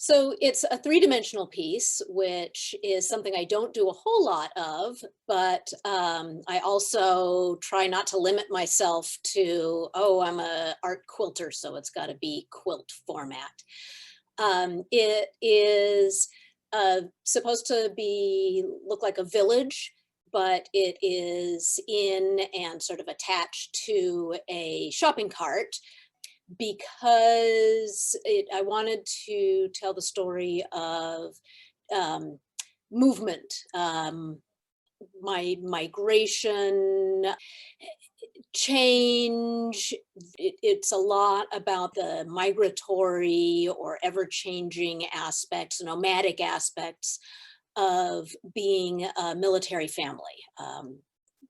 So it's a three-dimensional piece, which is something I don't do a whole lot of, but I also try not to limit myself to, oh, I'm a art quilter, so it's got to be quilt format. It is supposed to be look like a village, but it is in and sort of attached to a shopping cart because I wanted to tell the story of um, movement, my migration, change. It's a lot about the migratory or ever changing aspects, nomadic aspects of being a military family.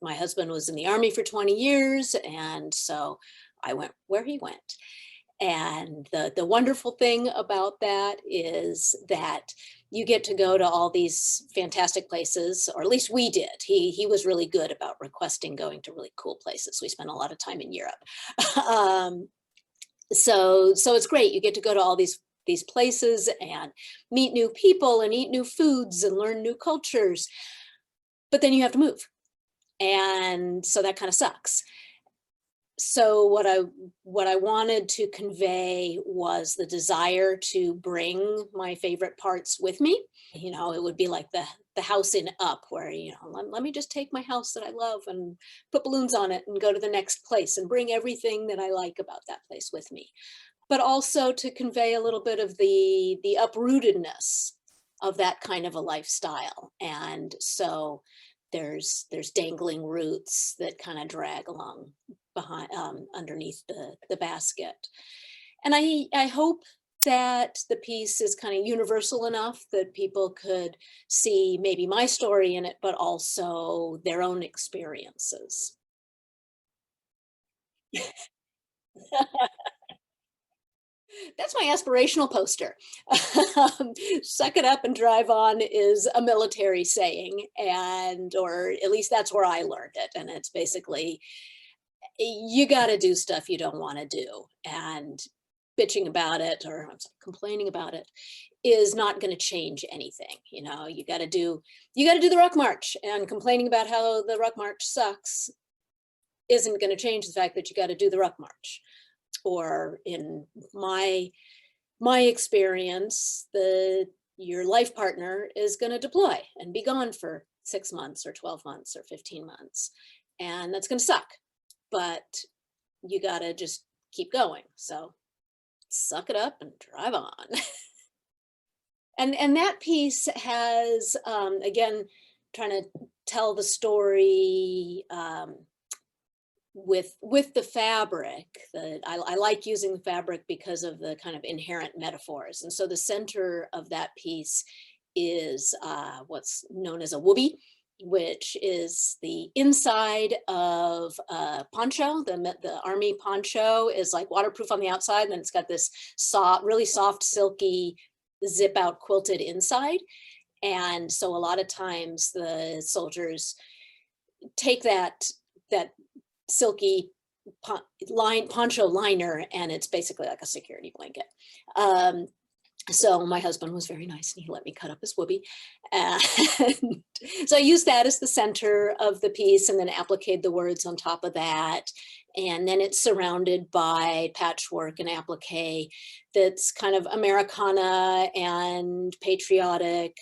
My husband was in the Army for 20 years, and so I went where he went. And the wonderful thing about that is that you get to go to all these fantastic places, or at least we did. He was really good about requesting going to really cool places. We spent a lot of time in Europe. um, so it's great. You get to go to all these places and meet new people and eat new foods and learn new cultures. But then you have to move. And so that kind of sucks. So what I wanted to convey was the desire to bring my favorite parts with me. You know, it would be like the house in Up, where, you know, let me just take my house that I love and put balloons on it and go to the next place and bring everything that I like about that place with me. But also to convey a little bit of the uprootedness of that kind of a lifestyle. And so there's dangling roots that kind of drag along behind, underneath the basket. And I hope that the piece is kind of universal enough that people could see maybe my story in it, but also their own experiences. That's my aspirational poster. Suck it up and drive on is a military saying, and or at least that's where I learned it. And it's basically, you got to do stuff you don't want to do, and bitching about it or complaining about it is not going to change anything. You know, you got to do the ruck march, and complaining about how the ruck march sucks isn't going to change the fact that you got to do the ruck march. Or in my experience, your life partner is going to deploy and be gone for 6 months or 12 months or 15 months, and that's going to suck, but you got to just keep going. So suck it up and drive on. And that piece has, again, trying to tell the story with the fabric. That I like using the fabric because of the kind of inherent metaphors. And so the center of that piece is what's known as a wooby, which is the inside of a poncho. The army poncho is like waterproof on the outside, and then it's got this really soft, silky, zip out quilted inside. And so a lot of times the soldiers take that silky poncho liner, and it's basically like a security blanket. So my husband was very nice, and he let me cut up his whoopee. And so I used that as the center of the piece, and then appliqued the words on top of that. And then it's surrounded by patchwork and applique that's kind of Americana and patriotic.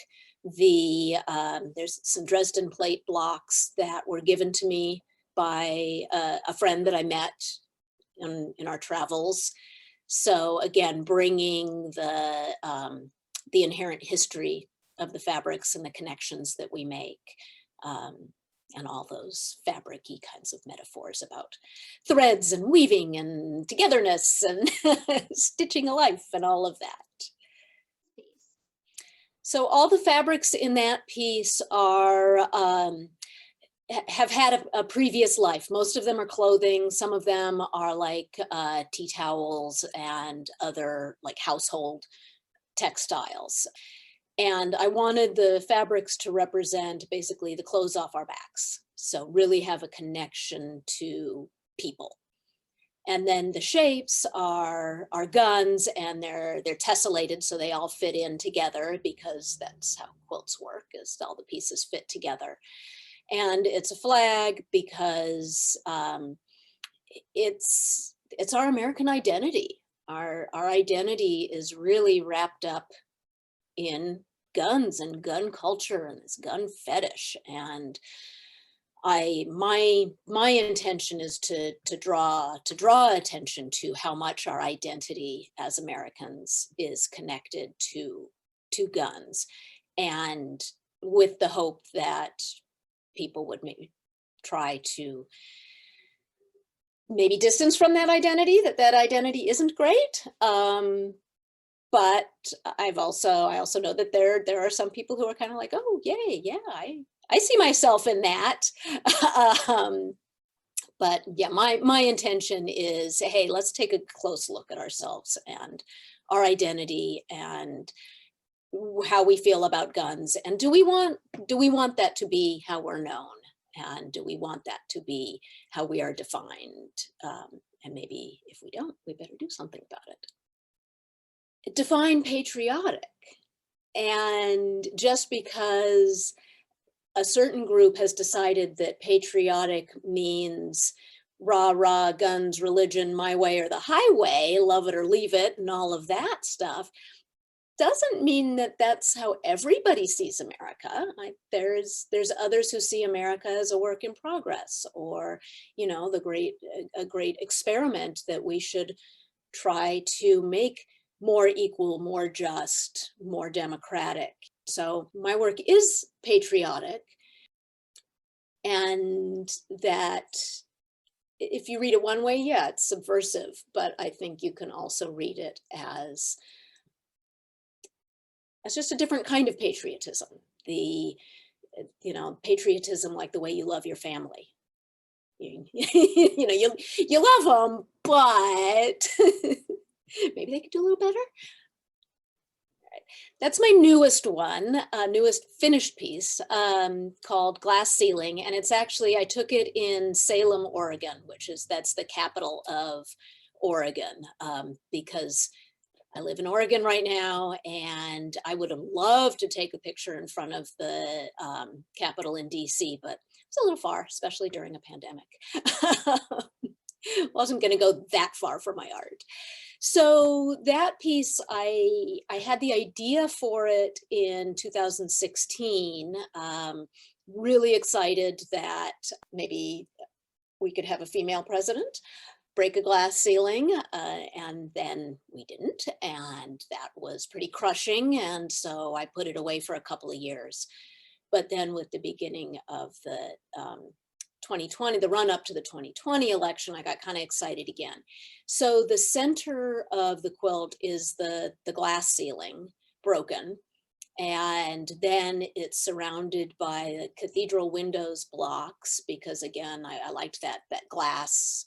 There's some Dresden plate blocks that were given to me by a friend that I met in our travels. So again, bringing the inherent history of the fabrics and the connections that we make, and all those fabric-y kinds of metaphors about threads and weaving and togetherness and stitching a life and all of that. So all the fabrics in that piece are have had a previous life. Most of them are clothing. Some of them are like tea towels and other like household textiles. And I wanted the fabrics to represent basically the clothes off our backs. So really have a connection to people. And then the shapes are guns, and they're tessellated, so they all fit in together, because that's how quilts work, is all the pieces fit together. And it's a flag because it's our American identity. Our identity is really wrapped up in guns and gun culture and this gun fetish. And my intention is to draw attention to how much our identity as Americans is connected to guns, and with the hope that people would maybe try to maybe distance from that identity, that identity isn't great. But I also know that there are some people who are kind of like, oh, yay, yeah, I see myself in that. But yeah, my intention is, hey, let's take a close look at ourselves and our identity and how we feel about guns. And do we want that to be how we're known? And do we want that to be how we are defined? And maybe if we don't, we better do something about it. Define patriotic. And just because a certain group has decided that patriotic means rah, rah, guns, religion, my way or the highway, love it or leave it, and all of that stuff, doesn't mean that that's how everybody sees America. There's others who see America as a work in progress, or, you know, a great experiment that we should try to make more equal, more just, more democratic. So my work is patriotic, and that if you read it one way, yeah, it's subversive, but I think you can also read it as just a different kind of patriotism. Patriotism like the way you love your family. You love them, but maybe they could do a little better. That's my newest one, newest finished piece, called Glass Ceiling. And it's actually, I took it in Salem, Oregon, that's the capital of Oregon, because I live in Oregon right now, and I would have loved to take a picture in front of the Capitol in DC, but it's a little far, especially during a pandemic. Wasn't going to go that far for my art. So that piece, I had the idea for it in 2016. Really excited that maybe we could have a female president, break a glass ceiling, and then we didn't, and that was pretty crushing, and so I put it away for a couple of years. But then with the beginning of the 2020, the run up to the 2020 election, I got kind of excited again. So the center of the quilt is the glass ceiling, broken, and then it's surrounded by the cathedral windows blocks, because again, I liked that glass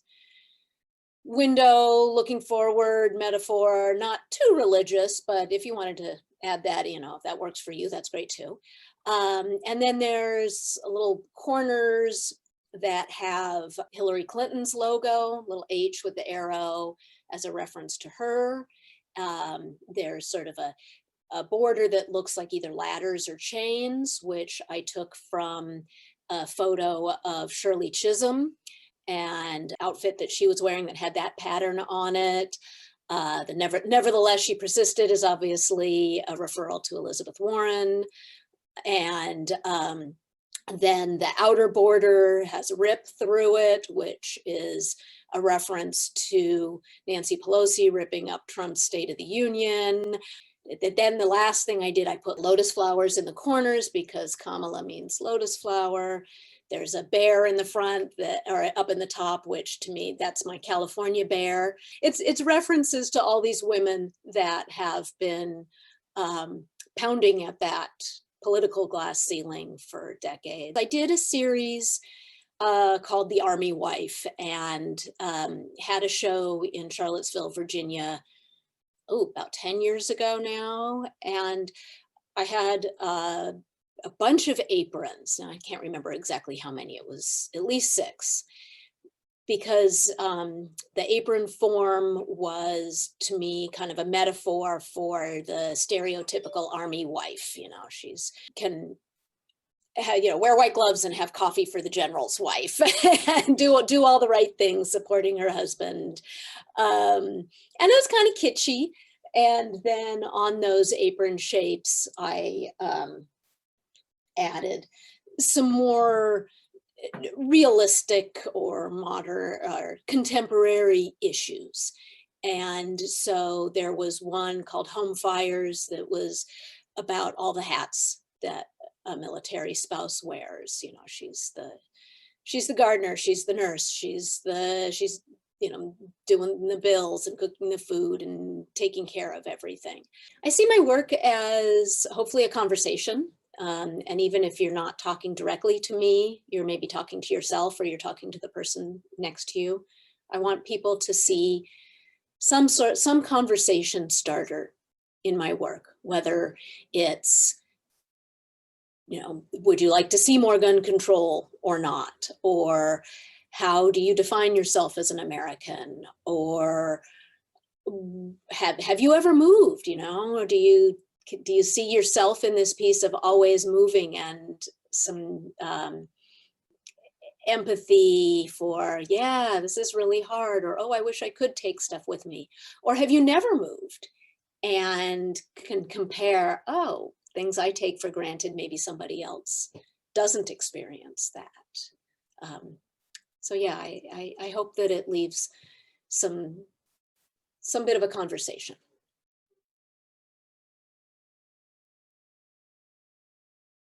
window looking forward metaphor, not too religious, but if you wanted to add that, if that works for you, that's great too. And then there's little corners that have Hillary Clinton's logo, little H with the arrow as a reference to her. There's sort of a border that looks like either ladders or chains, which I took from a photo of Shirley Chisholm and outfit that she was wearing that had that pattern on it. Nevertheless, she persisted is obviously a referral to Elizabeth Warren. And then the outer border has a rip through it, which is a reference to Nancy Pelosi ripping up Trump's State of the Union. Then the last thing I did, I put lotus flowers in the corners because Kamala means lotus flower. There's a bear in the front or up in the top, which to me, that's my California bear. It's references to all these women that have been pounding at that political glass ceiling for decades. I did a series called The Army Wife, and had a show in Charlottesville, Virginia, about 10 years ago now. And I had a bunch of aprons. Now, I can't remember exactly how many. It was at least 6. because the apron form was, to me, kind of a metaphor for the stereotypical army wife. You know, she's can wear white gloves and have coffee for the general's wife and do all the right things, supporting her husband. And it was kind of kitschy. And then on those apron shapes, I added some more realistic or modern or contemporary issues. And so there was one called Home Fires that was about all the hats that a military spouse wears. You know, she's the gardener, she's the nurse, she's doing the bills and cooking the food and taking care of everything. I see my work as hopefully a conversation. And even if you're not talking directly to me, you're maybe talking to yourself or you're talking to the person next to you. I want people to see some conversation starter in my work, whether it's, would you like to see more gun control or not? Or how do you define yourself as an American? Or have you ever moved, or do you see yourself in this piece of always moving, and some empathy for, yeah, this is really hard, or, oh, I wish I could take stuff with me? Or have you never moved and can compare, oh, things I take for granted, maybe somebody else doesn't experience that. So yeah, I hope that it leaves some bit of a conversation.